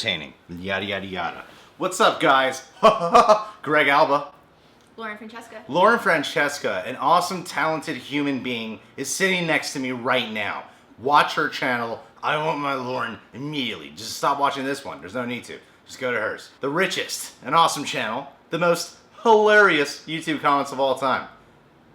entertaining, yada yada yada. What's up, guys? Greg Alba. Francesca. Francesca, an awesome, talented human being, is sitting next to me right now. Watch her channel, IWantMyLauren, immediately. Just stop watching this one. There's no need to. Just go to hers. The Richest, an awesome channel. The most hilarious YouTube comments of all time.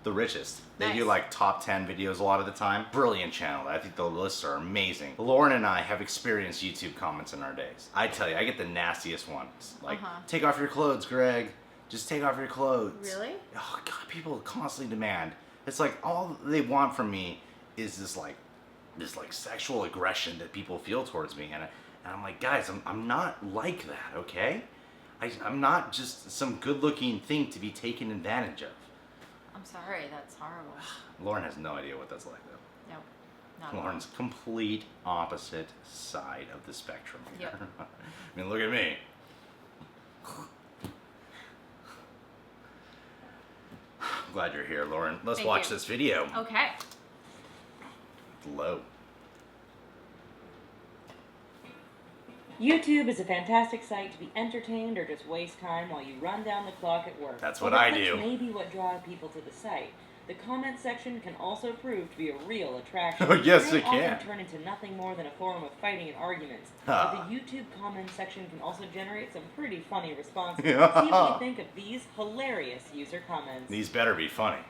The Richest. They do like top 10 videos a lot of the time. Brilliant channel. I think the lists are amazing. Lauren and I have experienced YouTube comments in our days. I tell you, I get the nastiest ones. Like, take off your clothes, Greg. Just take off your clothes. Really? Oh God, people constantly demand. It's like all they want from me is this sexual aggression that people feel towards me, and I'm like, guys, I'm not like that, okay? I'm not just some good-looking thing to be taken advantage of. I'm sorry, that's horrible. Lauren has no idea what that's like, though. No, not Lauren's complete opposite side of the spectrum here. Yep. I mean, look at me. I'm glad you're here, Lauren. Let's watch this video. Okay. Low. YouTube is a fantastic site to be entertained or just waste time while you run down the clock at work. That's what I do. May be what draws people to the site. The comment section can also prove to be a real attraction. Oh, yes, it often can. Turn into nothing more than a forum of fighting and arguments. But the YouTube comment section can also generate some pretty funny responses. See what you think of these hilarious user comments. These better be funny.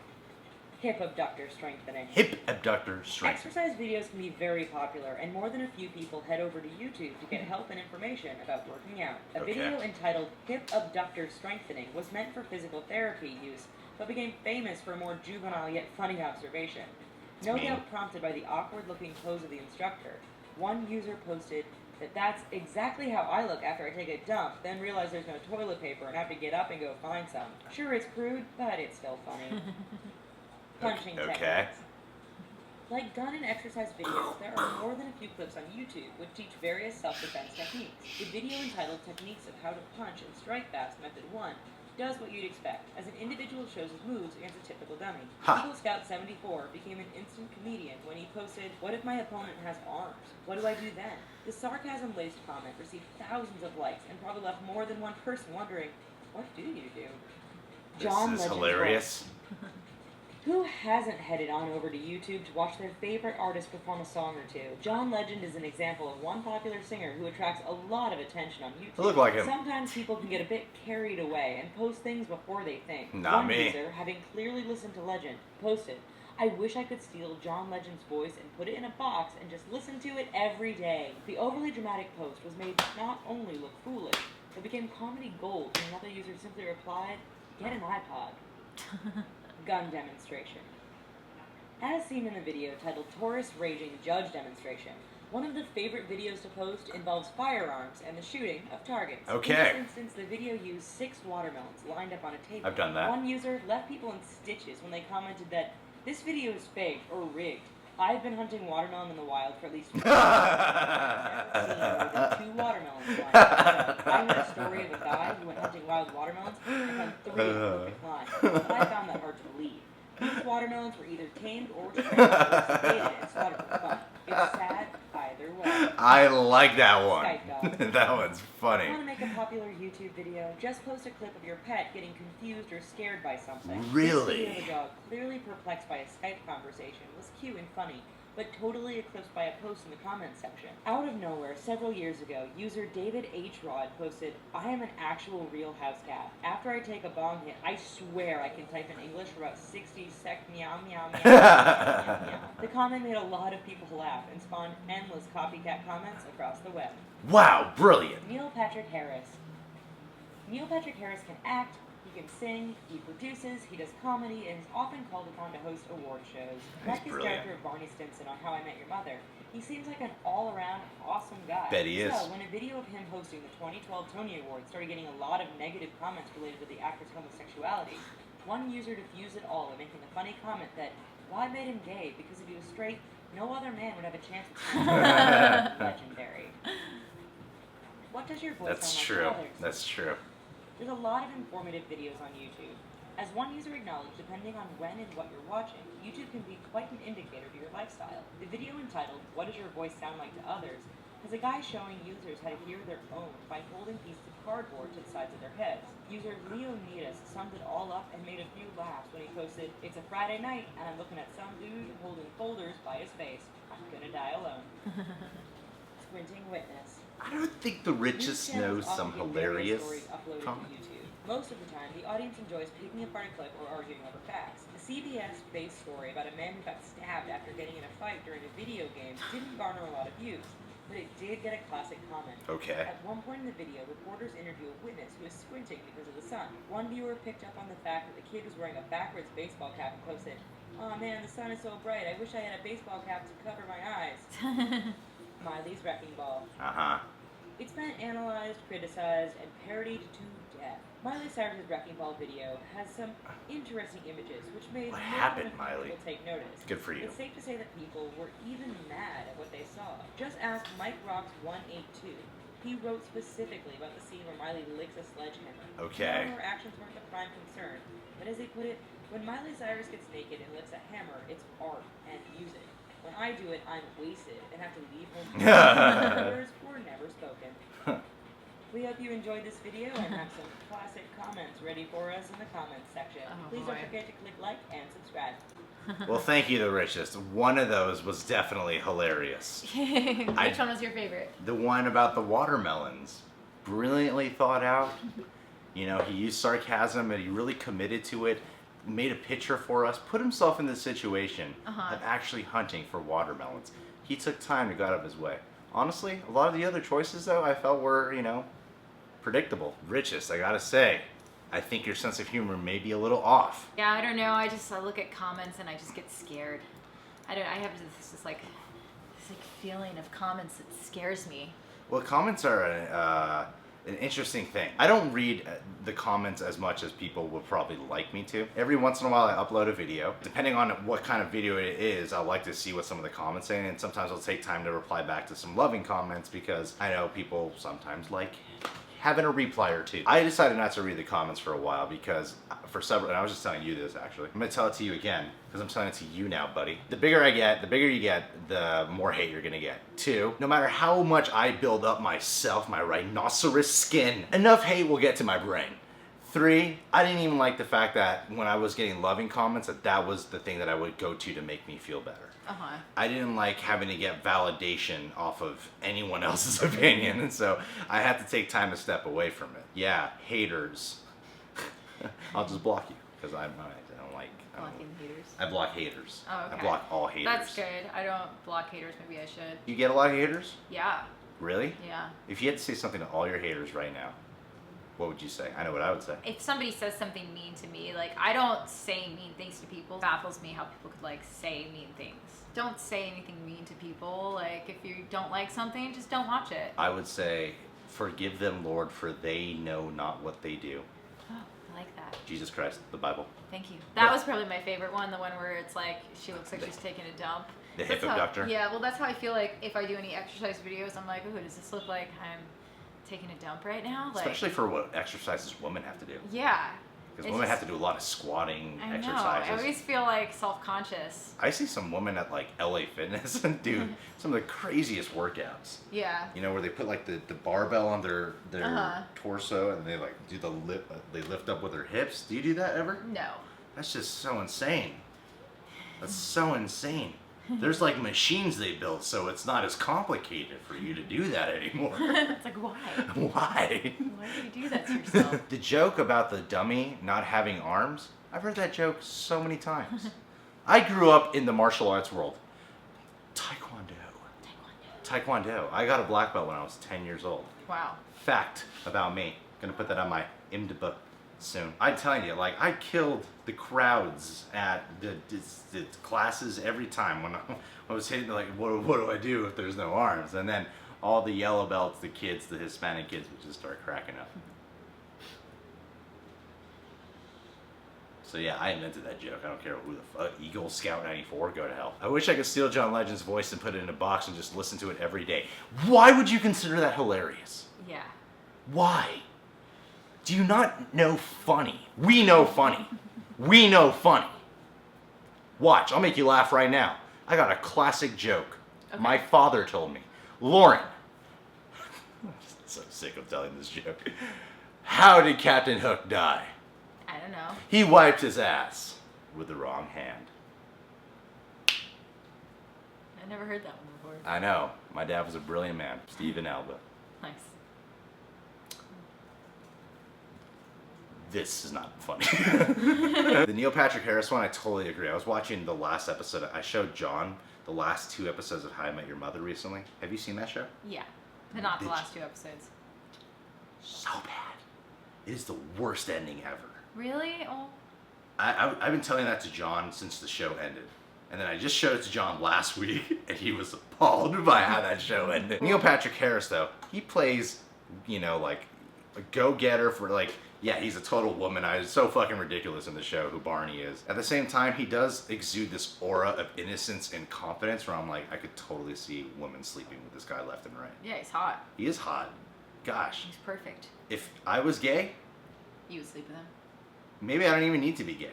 Hip abductor strengthening. Hip abductor strengthening. Exercise videos can be very popular, and more than a few people head over to YouTube to get help and information about working out. A video entitled Hip Abductor Strengthening was meant for physical therapy use, but became famous for a more juvenile yet funny observation. No doubt prompted by the awkward-looking pose of the instructor. One user posted that that's exactly how I look after I take a dump, then realize there's no toilet paper and have to get up and go find some. Sure, it's crude, but it's still funny. Punching techniques. Like gun and exercise videos, there are more than a few clips on YouTube which teach various self-defense techniques. The video entitled Techniques of How to Punch and Strike Fast Method 1 does what you'd expect, as an individual shows his moves against a typical dummy. Eagle Scout 74 became an instant comedian when he posted, "What if my opponent has arms? What do I do then?" The sarcasm-laced comment received thousands of likes and probably left more than one person wondering, what do you do? This is hilarious. Who hasn't headed on over to YouTube to watch their favorite artist perform a song or two? John Legend is an example of one popular singer who attracts a lot of attention on YouTube. I look like him. Sometimes people can get a bit carried away and post things before they think. Not me. One user, having clearly listened to Legend, posted, "I wish I could steal John Legend's voice and put it in a box and just listen to it every day." The overly dramatic post was made to not only look foolish, but became comedy gold when another user simply replied, "Get an iPod." Gun demonstration. As seen in the video titled Taurus Raging Judge Demonstration, one of the favorite videos to post involves firearms and the shooting of targets. Okay. In this instance, the video used 6 watermelons lined up on a table. I've done that. One user left people in stitches when they commented that this video is fake or rigged. I've been hunting watermelon in the wild for at least 4 years. I've never seen more than 2 watermelons lined up. I heard a story of a guy who went hunting wild watermelons and found 3 in perfect line, but I found that hard to believe. These watermelons were either tamed or trained or sedated and slaughtered for fun. It's sad either way. I like that one. Skype dog. That one's funny. Want to make a popular YouTube video? Just post a clip of your pet getting confused or scared by something. Really? This video of a dog clearly perplexed by a Skype conversation was cute and funny, but totally eclipsed by a post in the comments section. Out of nowhere, several years ago, user David H. Rod posted, "I am an actual real house cat. After I take a bong hit, I swear I can type in English for about 60 meow meow meow meow meow." The comment made a lot of people laugh and spawned endless copycat comments across the web. Wow, brilliant. Neil Patrick Harris. Neil Patrick Harris can act, he can sing, he produces, he does comedy, and is often called upon to host award shows. Like his character of Barney Stinson on How I Met Your Mother, he seems like an all-around awesome guy. Bet he is. So, when a video of him hosting the 2012 Tony Awards started getting a lot of negative comments related to the actor's homosexuality, one user diffused it all by making the funny comment that God made him gay because if he was straight, no other man would have a chance at him. Legendary. What does your voice sound like to others? That's true. There's a lot of informative videos on YouTube. As one user acknowledged, depending on when and what you're watching, YouTube can be quite an indicator to your lifestyle. The video entitled, "What does your voice sound like to others?" has a guide showing users how to hear their own by holding pieces of cardboard to the sides of their heads. User Leonidas summed it all up and made a few laughs when he posted, "It's a Friday night and I'm looking at some dude holding folders by his face. I'm gonna die alone." Squinting witness. I don't think the richest knows some hilarious uploaded comment. to YouTube. Most of the time, the audience enjoys picking apart a clip or arguing over facts. The CBS-based story about a man who got stabbed after getting in a fight during a video game didn't garner a lot of views, but it did get a classic comment. Okay. At one point in the video, reporters interview a witness who is squinting because of the sun. One viewer picked up on the fact that the kid was wearing a backwards baseball cap and posted, "Aw man, the sun is so bright, I wish I had a baseball cap to cover my eyes." Miley's Wrecking Ball. Uh-huh. It's been analyzed, criticized, and parodied to death. Miley Cyrus's Wrecking Ball video has some interesting images, which made What more happened, than a few Miley? people take notice. Good for you. It's safe to say that people were even mad at what they saw. Just ask Mike Rocks 182. He wrote specifically about the scene where Miley licks a sledgehammer. Okay. Her actions weren't the prime concern, but as they put it, when Miley Cyrus gets naked and licks a hammer, it's art and music. When I do it, I'm wasted and have to leave home. Words were never spoken. We hope you enjoyed this video and have some classic comments ready for us in the comments section. Oh, Please boy. don't forget to click like and subscribe. Well, thank you, the richest. One of those was definitely hilarious. Which one was your favorite? The one about the watermelons. Brilliantly thought out. You know, he used sarcasm and he really committed to it. Made a picture for us. Put himself in the situation of actually hunting for watermelons. He took time to go out of his way. Honestly, a lot of the other choices, though, I felt were, you know, predictable. Richest, I gotta say, I think your sense of humor may be a little off. Yeah, I don't know. I look at comments and I just get scared. I have this like feeling of comments that scares me. Well, comments are an interesting thing. I don't read the comments as much as people would probably like me to. Every once in a while I upload a video. Depending on what kind of video it is, I like to see what some of the comments say, and sometimes I'll take time to reply back to some loving comments because I know people sometimes like having a reply or two. I decided not to read the comments for a while because for several, and I was just telling you this actually. I'm gonna tell it to you again because I'm telling it to you now, buddy. The bigger you get, the more hate you're gonna get. 2, no matter how much I build up myself, my rhinoceros skin, enough hate will get to my brain. 3, I didn't even like the fact that when I was getting loving comments, that was the thing that I would go to make me feel better. I didn't like having to get validation off of anyone else's opinion, and so I had to take time to step away from it. Yeah, haters. I'll just block you because I don't like Blocking haters. I block haters. Oh, okay. I block all haters. That's good. I don't block haters. Maybe I should. You get a lot of haters? Yeah. Really? Yeah. If you had to say something to all your haters right now, what would you say? I know what I would say. If somebody says something mean to me, like, I don't say mean things to people. It baffles me how people could, like, say mean things. Don't say anything mean to people. Like, if you don't like something, just don't watch it. I would say, forgive them, Lord, for they know not what they do. Oh, I like that. Jesus Christ, the Bible. Thank you. That was probably my favorite one, the one where it's like, she looks like she's taking a dump. The That's hip abductor? Yeah, well, that's how I feel like if I do any exercise videos, I'm like, ooh, does this look like I'm taking a dump right now? Like, Especially for what exercises women have to do. yeah. Because women have to do a lot of squatting I know. exercises. I always feel like self-conscious. I see some women at like LA Fitness and do some of the craziest workouts. Yeah. You know, where they put like the barbell on their torso and they like do they lift up with their hips. Do you do that ever? No. That's just so insane. That's so insane. There's like machines they built so it's not as complicated for you to do that anymore. It's like, why? Why? Why do you do that to yourself? The joke about the dummy not having arms, I've heard that joke so many times. I grew up in the martial arts world. Taekwondo. I got a black belt when I was 10 years old. Wow. Fact about me. Gonna put that on my IMDb soon. I'm telling you, like, I killed the crowds at the classes every time when I was hitting, like, what do I do if there's no arms? And then all the yellow belts, the kids, the Hispanic kids would just start cracking up. So yeah, I invented that joke. I don't care who the fuck. Eagle Scout 94, go to hell. I wish I could steal John Legend's voice and put it in a box and just listen to it every day. Why would you consider that hilarious? Yeah. Why? Do you not know funny? We know funny. We know funny. Watch, I'll make you laugh right now. I got a classic joke. Okay. My father told me, Lauren, So sick of telling this joke. How did Captain Hook die? I don't know. He wiped his ass with the wrong hand. I never heard that one before. I know. My dad was a brilliant man. Stephen Alba. Nice. This is not funny. The Neil Patrick Harris one, I totally agree. I was watching the last episode. I showed John the last 2 episodes of How I Met Your Mother recently. Have you seen that show? Yeah. But not the last 2 episodes. So bad. It is the worst ending ever. Really? Oh. I've been telling that to John since the show ended. And then I just showed it to John last week, and he was appalled by how that show ended. Neil Patrick Harris, though, he plays, you know, like, a go-getter for, like, yeah, he's a total womanizer. It's so fucking ridiculous in the show who Barney is. At the same time, he does exude this aura of innocence and confidence where I'm like, I could totally see women sleeping with this guy left and right. Yeah, he's hot. He is hot. Gosh. He's perfect. If I was gay, You would sleep with him. maybe I don't even need to be gay.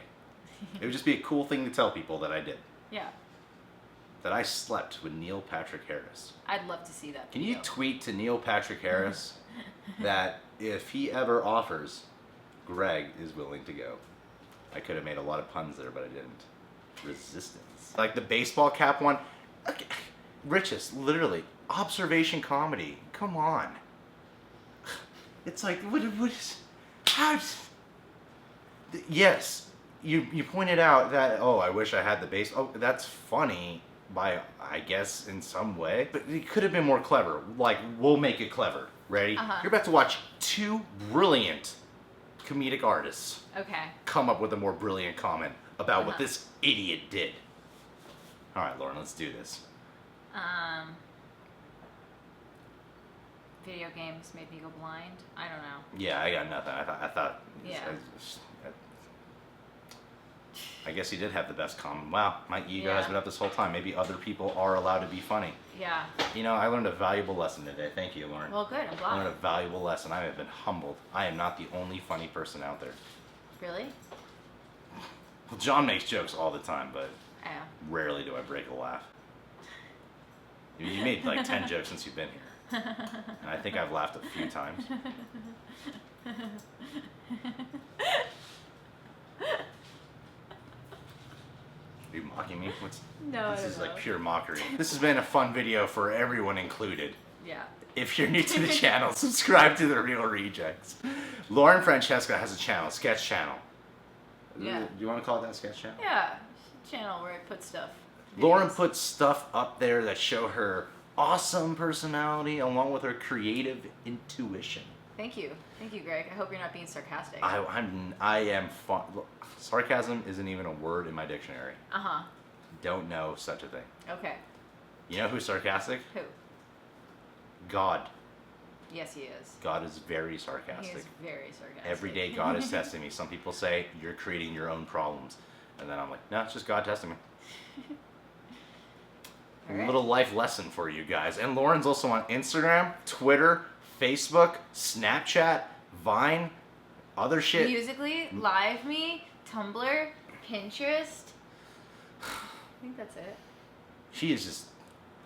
It would just be a cool thing to tell people that I did. Yeah. That I slept with Neil Patrick Harris. I'd love to see that Can video. you tweet to Neil Patrick Harris that if he ever offers, Greg is willing to go? I could have made a lot of puns there, but I didn't. Resistance. Like the baseball cap one. Okay. Richest, literally, observation comedy. Come on. It's like, what is, how? Yes, you pointed out that, oh, I wish I had the base. Oh, that's funny by, I guess, in some way. But it could have been more clever. Like, we'll make it clever. Ready? You're about to watch 2 brilliant comedic artists Okay. come up with a more brilliant comment about what this idiot did. All right, Lauren, let's do this. Video games made me go blind. I don't know. Yeah, I got nothing. I thought. Yeah. I guess he did have the best comment. Wow, my ego Yeah. has been up this whole time. Maybe other people are allowed to be funny. Yeah. You know, I learned a valuable lesson today. Thank you, Lauren. Well, good. I'm I learned glad. a valuable lesson. I have been humbled. I am not the only funny person out there. Really? Well, John makes jokes all the time, but Yeah. rarely do I break a laugh. You made like 10 jokes since you've been here. And I think I've laughed a few times. Are you mocking me? No, This I is don't like know. pure mockery. This has been a fun video for everyone included. Yeah. If you're new to the channel, subscribe to The Real Rejects. Lauren Francesca has a channel, sketch channel. Yeah. Do you want to call it that, sketch channel? Yeah. Channel where I put stuff. Lauren Videos. puts stuff up there that show her awesome personality along with her creative intuition. Thank you. Thank you, Greg. I hope you're not being sarcastic. I am fun. Sarcasm isn't even a word in my dictionary. Uh-huh. Don't know such a thing. Okay. You know who's sarcastic? Who? God. Yes, he is. God is very He sarcastic. is very sarcastic. Every day God is testing me. Some people say you're creating your own problems. And then I'm like, no, it's just God testing me. All A right. little life lesson for you guys. And Lauren's also on Instagram, Twitter, Facebook, Snapchat, Vine, other shit. Musically, Live Me, Tumblr, Pinterest. I think that's it. She is just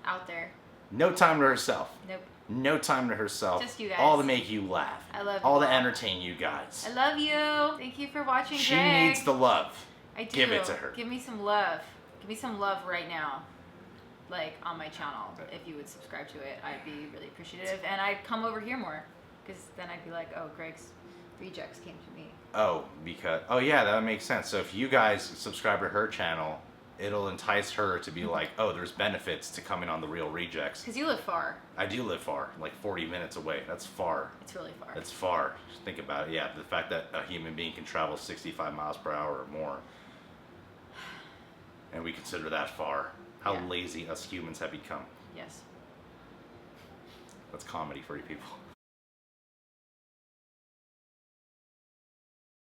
Out there. no time to herself. Nope. No time to herself. Just you guys. All to make you laugh. I love you all to all. entertain you guys. I love you. Thank you for watching, She Greg. needs the love. I do. Give it to her. Give me some love. Give me some love right now. Like, on my channel. If you would subscribe to it, I'd be really appreciative. And I'd come over here more. Because then I'd be like, oh, Greg's rejects came to me. Oh, yeah, that makes sense. So if you guys subscribe to her channel, it'll entice her to be like, oh, there's benefits to coming on The Real Rejects. Because you live far. I do live far, like 40 minutes away. That's far. It's really far. That's far. Just think about it. Yeah, the fact that a human being can travel 65 miles per hour or more. And we consider that far. How Yeah. lazy us humans have become. Yes. That's comedy for you people.